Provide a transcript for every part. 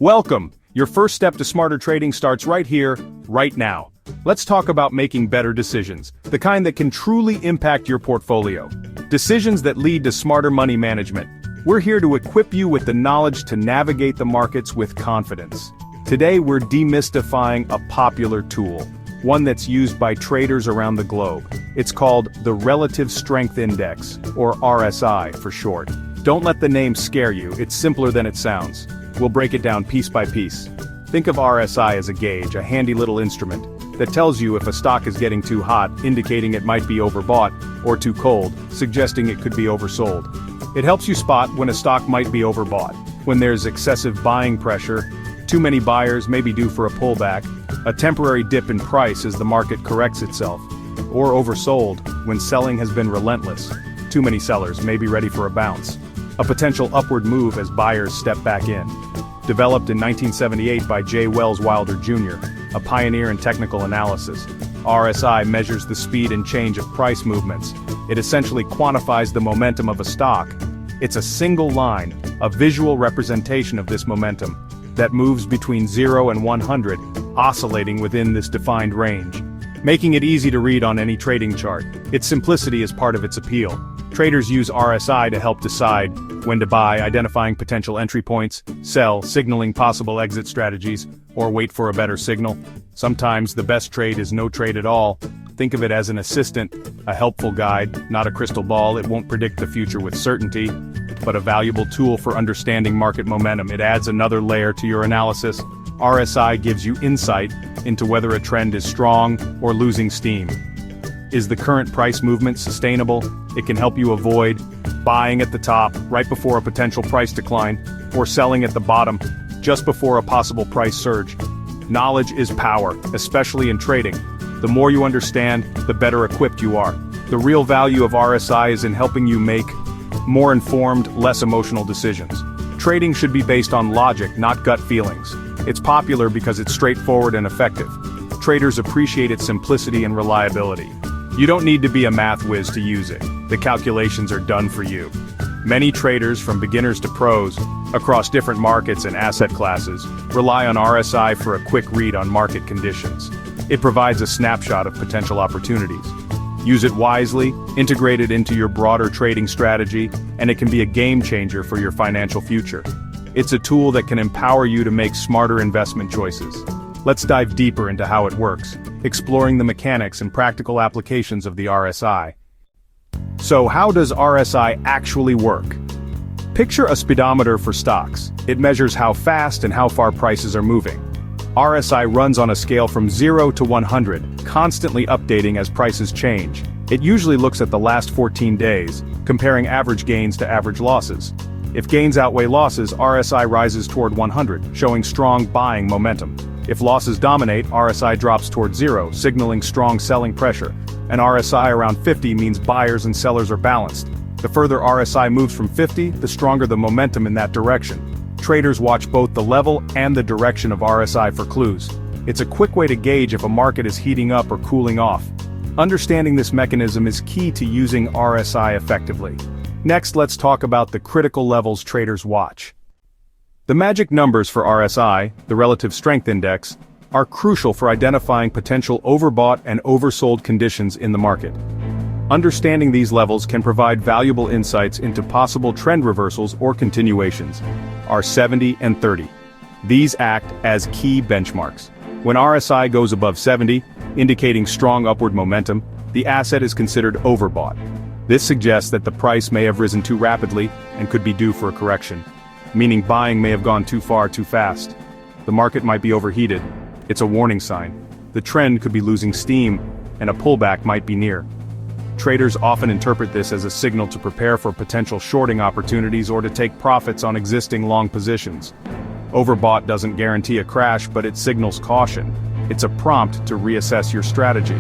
Welcome! Your first step to smarter trading starts right here, right now. Let's talk about making better decisions, the kind that can truly impact your portfolio. Decisions that lead to smarter money management. We're here to equip you with the knowledge to navigate the markets with confidence. Today we're demystifying a popular tool, one that's used by traders around the globe. It's called the Relative Strength Index, or RSI for short. Don't let the name scare you, it's simpler than it sounds. We'll break it down piece by piece. Think of RSI as a gauge, a handy little instrument that tells you if a stock is getting too hot, indicating it might be overbought, or too cold, suggesting it could be oversold. It helps you spot when a stock might be overbought, when there's excessive buying pressure, too many buyers may be due for a pullback, a temporary dip in price as the market corrects itself, or oversold, when selling has been relentless, too many sellers may be ready for a bounce, a potential upward move as buyers step back in. Developed in 1978 by J. Wells Wilder Jr., a pioneer in technical analysis, RSI measures the speed and change of price movements. It essentially quantifies the momentum of a stock. It's a single line, a visual representation of this momentum, that moves between 0 and 100, oscillating within this defined range, making it easy to read on any trading chart. Its simplicity is part of its appeal. Traders use RSI to help decide when to buy, identifying potential entry points, sell, signaling possible exit strategies, or wait for a better signal. Sometimes the best trade is no trade at all. Think of it as an assistant, a helpful guide, not a crystal ball. It won't predict the future with certainty, but a valuable tool for understanding market momentum. It adds another layer to your analysis. RSI gives you insight into whether a trend is strong or losing steam. Is the current price movement sustainable? It can help you avoid buying at the top, right before a potential price decline, or selling at the bottom, just before a possible price surge. Knowledge is power, especially in trading. The more you understand, the better equipped you are. The real value of RSI is in helping you make more informed, less emotional decisions. Trading should be based on logic, not gut feelings. It's popular because it's straightforward and effective. Traders appreciate its simplicity and reliability. You don't need to be a math whiz to use it. The calculations are done for you. Many traders, from beginners to pros, across different markets and asset classes, rely on RSI for a quick read on market conditions. It provides a snapshot of potential opportunities. Use it wisely, integrate it into your broader trading strategy, and it can be a game changer for your financial future. It's a tool that can empower you to make smarter investment choices. Let's dive deeper into how it works, exploring the mechanics and practical applications of the RSI. So how does RSI actually work? Picture a speedometer for stocks. It measures how fast and how far prices are moving. RSI runs on a scale from 0 to 100, constantly updating as prices change. It usually looks at the last 14 days, comparing average gains to average losses. If gains outweigh losses, RSI rises toward 100, showing strong buying momentum. If losses dominate, RSI drops toward 0, signaling strong selling pressure. An RSI around 50 means buyers and sellers are balanced. The further RSI moves from 50, the stronger the momentum in that direction. Traders watch both the level and the direction of RSI for clues. It's a quick way to gauge if a market is heating up or cooling off. Understanding this mechanism is key to using RSI effectively. Next, let's talk about the critical levels traders watch. The magic numbers for RSI, the Relative Strength Index, are crucial for identifying potential overbought and oversold conditions in the market. Understanding these levels can provide valuable insights into possible trend reversals or continuations. Are 70 and 30. These act as key benchmarks. When RSI goes above 70, indicating strong upward momentum, the asset is considered overbought. This suggests that the price may have risen too rapidly and could be due for a correction, meaning buying may have gone too far too fast. The market might be overheated. It's a warning sign. The trend could be losing steam, and a pullback might be near. Traders often interpret this as a signal to prepare for potential shorting opportunities or to take profits on existing long positions. Overbought doesn't guarantee a crash, but it signals caution. It's a prompt to reassess your strategy.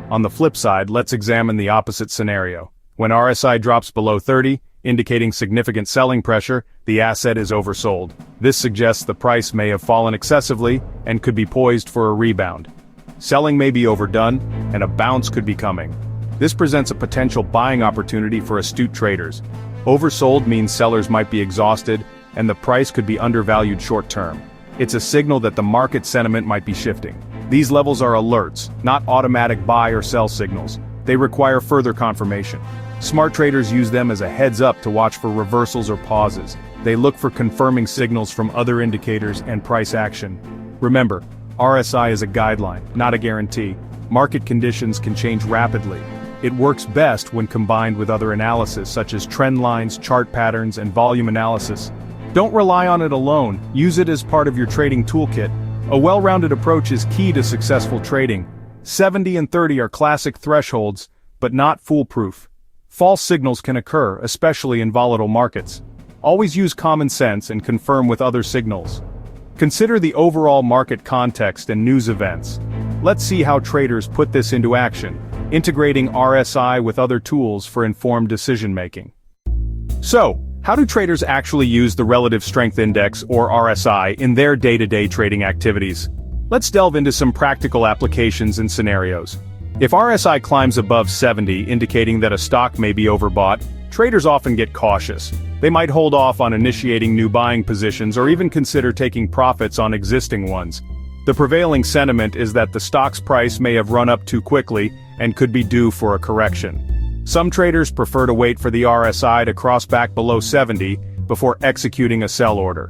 On the flip side, let's examine the opposite scenario. When RSI drops below 30, indicating significant selling pressure, the asset is oversold. This suggests the price may have fallen excessively and could be poised for a rebound. Selling may be overdone, and a bounce could be coming. This presents a potential buying opportunity for astute traders. Oversold means sellers might be exhausted, and the price could be undervalued short-term. It's a signal that the market sentiment might be shifting. These levels are alerts, not automatic buy or sell signals. They require further confirmation. Smart traders use them as a heads-up to watch for reversals or pauses. They look for confirming signals from other indicators and price action. Remember, RSI is a guideline, not a guarantee. Market conditions can change rapidly. It works best when combined with other analysis such as trend lines, chart patterns, and volume analysis. Don't rely on it alone, use it as part of your trading toolkit. A well-rounded approach is key to successful trading. 70 and 30 are classic thresholds, but not foolproof. False signals can occur, especially in volatile markets. Always use common sense and confirm with other signals. Consider the overall market context and news events. Let's see how traders put this into action, integrating RSI with other tools for informed decision-making. So, how do traders actually use the Relative Strength Index, or RSI, in their day-to-day trading activities? Let's delve into some practical applications and scenarios. If RSI climbs above 70, indicating that a stock may be overbought, traders often get cautious. They might hold off on initiating new buying positions or even consider taking profits on existing ones. The prevailing sentiment is that the stock's price may have run up too quickly and could be due for a correction. Some traders prefer to wait for the RSI to cross back below 70 before executing a sell order.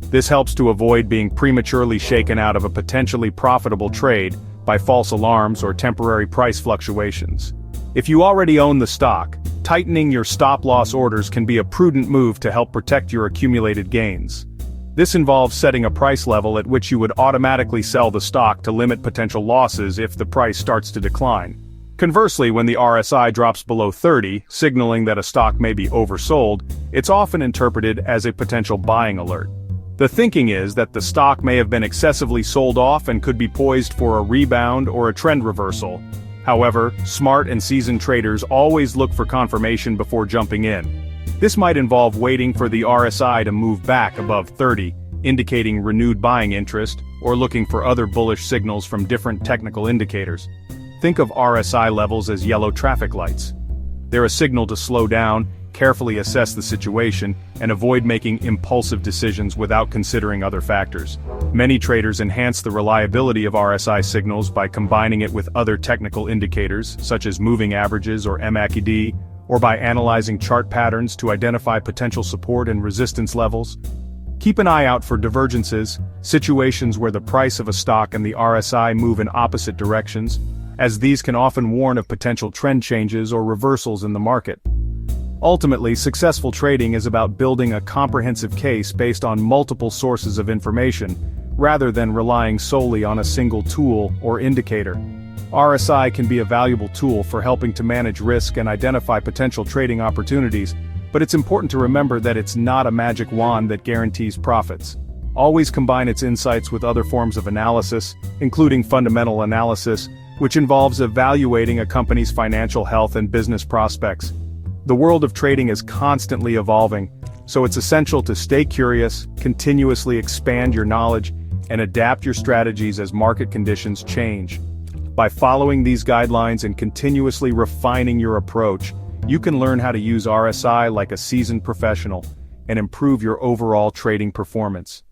This helps to avoid being prematurely shaken out of a potentially profitable trade by false alarms or temporary price fluctuations. If you already own the stock, tightening your stop-loss orders can be a prudent move to help protect your accumulated gains. This involves setting a price level at which you would automatically sell the stock to limit potential losses if the price starts to decline. Conversely, when the RSI drops below 30, signaling that a stock may be oversold, it's often interpreted as a potential buying alert. The thinking is that the stock may have been excessively sold off and could be poised for a rebound or a trend reversal. However, smart and seasoned traders always look for confirmation before jumping in. This might involve waiting for the RSI to move back above 30, indicating renewed buying interest, or looking for other bullish signals from different technical indicators. Think of RSI levels as yellow traffic lights. They're a signal to slow down, carefully assess the situation, and avoid making impulsive decisions without considering other factors. Many traders enhance the reliability of RSI signals by combining it with other technical indicators, such as moving averages or MACD, or by analyzing chart patterns to identify potential support and resistance levels. Keep an eye out for divergences, situations where the price of a stock and the RSI move in opposite directions, as these can often warn of potential trend changes or reversals in the market. Ultimately, successful trading is about building a comprehensive case based on multiple sources of information, rather than relying solely on a single tool or indicator. RSI can be a valuable tool for helping to manage risk and identify potential trading opportunities, but it's important to remember that it's not a magic wand that guarantees profits. Always combine its insights with other forms of analysis, including fundamental analysis, which involves evaluating a company's financial health and business prospects. The world of trading is constantly evolving, so it's essential to stay curious, continuously expand your knowledge, and adapt your strategies as market conditions change. By following these guidelines and continuously refining your approach, you can learn how to use RSI like a seasoned professional and improve your overall trading performance.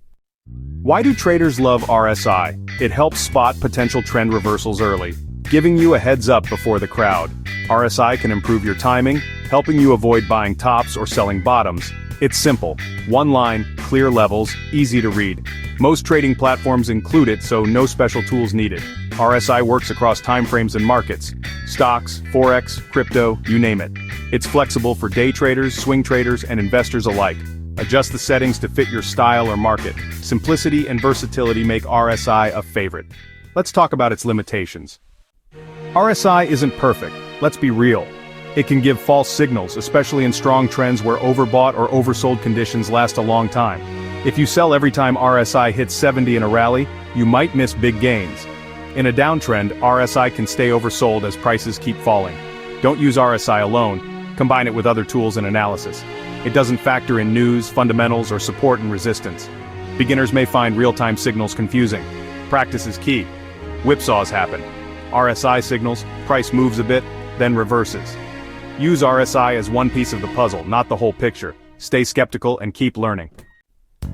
Why do traders love RSI? It helps spot potential trend reversals early, giving you a heads up before the crowd. RSI can improve your timing, helping you avoid buying tops or selling bottoms. It's simple. One line, clear levels, easy to read. Most trading platforms include it, so no special tools needed. RSI works across timeframes and markets. Stocks, forex, crypto, you name it. It's flexible for day traders, swing traders, and investors alike. Adjust the settings to fit your style or market. Simplicity and versatility make RSI a favorite. Let's talk about its limitations. RSI isn't perfect, let's be real. It can give false signals, especially in strong trends where overbought or oversold conditions last a long time. If you sell every time RSI hits 70 in a rally, you might miss big gains. In a downtrend, RSI can stay oversold as prices keep falling. Don't use RSI alone, combine it with other tools and analysis. It doesn't factor in news, fundamentals, or support and resistance. Beginners may find real-time signals confusing. Practice is key. Whipsaws happen. RSI signals, price moves a bit, then reverses. Use RSI as one piece of the puzzle, not the whole picture. Stay skeptical and keep learning.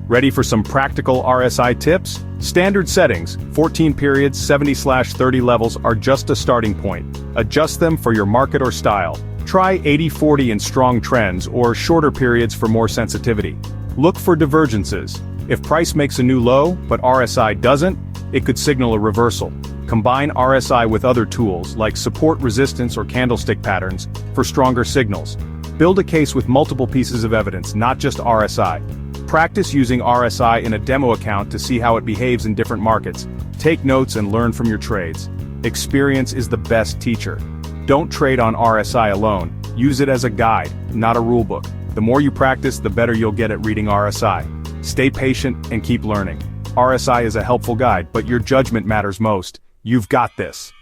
Ready for some practical RSI tips? Standard settings, 14 periods, 70/30 levels are just a starting point. Adjust them for your market or style. Try 80/40 in strong trends or shorter periods for more sensitivity. Look for divergences. If price makes a new low, but RSI doesn't, it could signal a reversal. Combine RSI with other tools like support resistance or candlestick patterns for stronger signals. Build a case with multiple pieces of evidence, not just RSI. Practice using RSI in a demo account to see how it behaves in different markets. Take notes and learn from your trades. Experience is the best teacher. Don't trade on RSI alone. Use it as a guide, not a rulebook. The more you practice, the better you'll get at reading RSI. Stay patient and keep learning. RSI is a helpful guide, but your judgment matters most. You've got this.